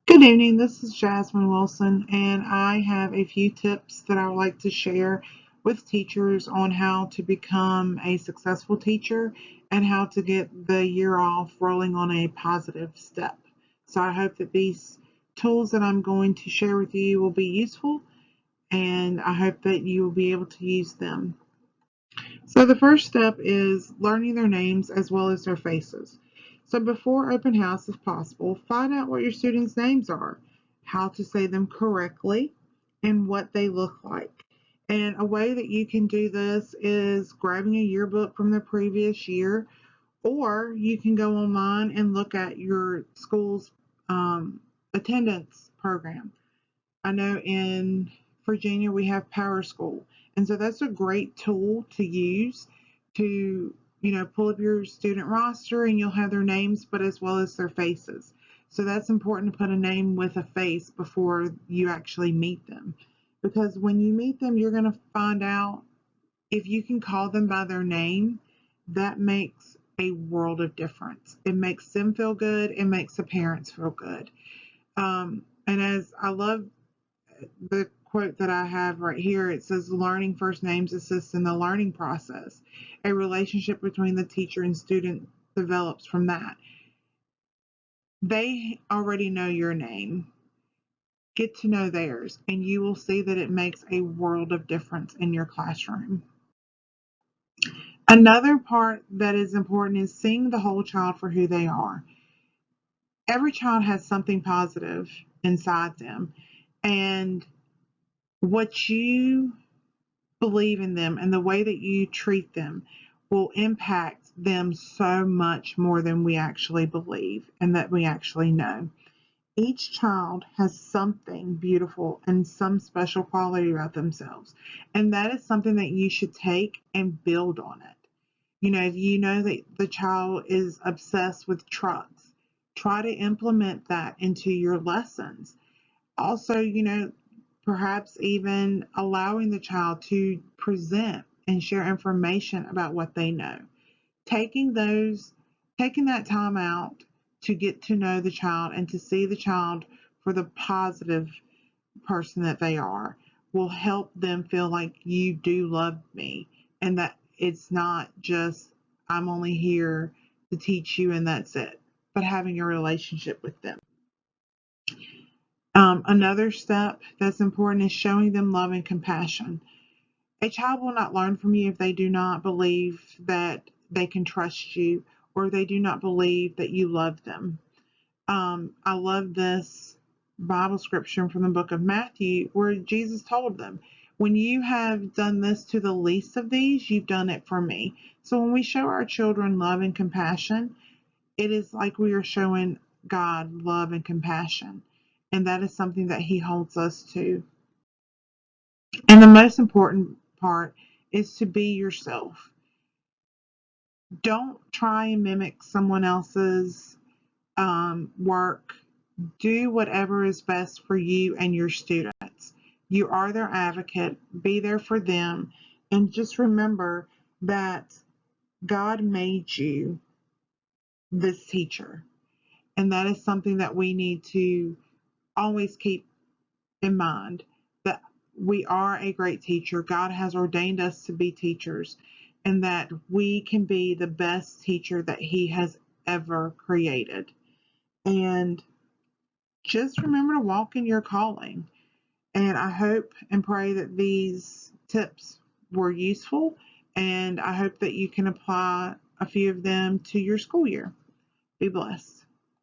Good evening, this is Jasmine Wilson, and I have a few tips that I would like to share with teachers on how to become a successful teacher and how to get the year off rolling on a positive step. So I hope that these tools that I'm going to share with you will be useful, and I hope that you will be able to use them. So the first step is learning their names as well as their faces. So before open house, if possible, find out what your students' names are, how to say them correctly, and what they look like. And a way that you can do this is grabbing a yearbook from the previous year, or you can go online and look at your school's attendance program. I know in Virginia we have Power School, and so that's a great tool to use to pull up your student roster, and you'll have their names, but as well as their faces. So that's important to put a name with a face before you actually meet them, because when you meet them, you're going to find out if you can call them by their name. That makes a world of difference. It makes them feel good. It makes the parents feel good. And as I love the quote that I have right here, it says, learning first names assists in the learning process. A relationship between the teacher and student develops from that. They already know your name. Get to know theirs, and you will see that it makes a world of difference in your classroom. Another part that is important is seeing the whole child for who they are. Every child has something positive inside them, and what you believe in them and the way that you treat them will impact them so much more than we actually believe and that we actually know. Each child has something beautiful and some special quality about themselves, and that is something that you should take and build on it. If you know that the child is obsessed with trucks, try to implement that into your lessons. Also, perhaps even allowing the child to present and share information about what they know. Taking those, taking that time out to get to know the child and to see the child for the positive person that they are will help them feel like you do love me, and that it's not just I'm only here to teach you and that's it, but having a relationship with them. Another step that's important is showing them love and compassion. A child will not learn from you if they do not believe that they can trust you, or they do not believe that you love them. I love this Bible scripture from the book of Matthew where Jesus told them, when you have done this to the least of these, you've done it for me. So when we show our children love and compassion, it is like we are showing God love and compassion. And that is something that He holds us to. And the most important part is to be yourself. Don't try and mimic someone else's work. Do whatever is best for you and your students. You are their advocate. Be there for them. And just remember that God made you this teacher. And that is something that we need to always keep in mind, that we are a great teacher. God has ordained us to be teachers, and that we can be the best teacher that He has ever created. And just remember to walk in your calling. And I hope and pray that these tips were useful, and I hope that you can apply a few of them to your school year. Be blessed.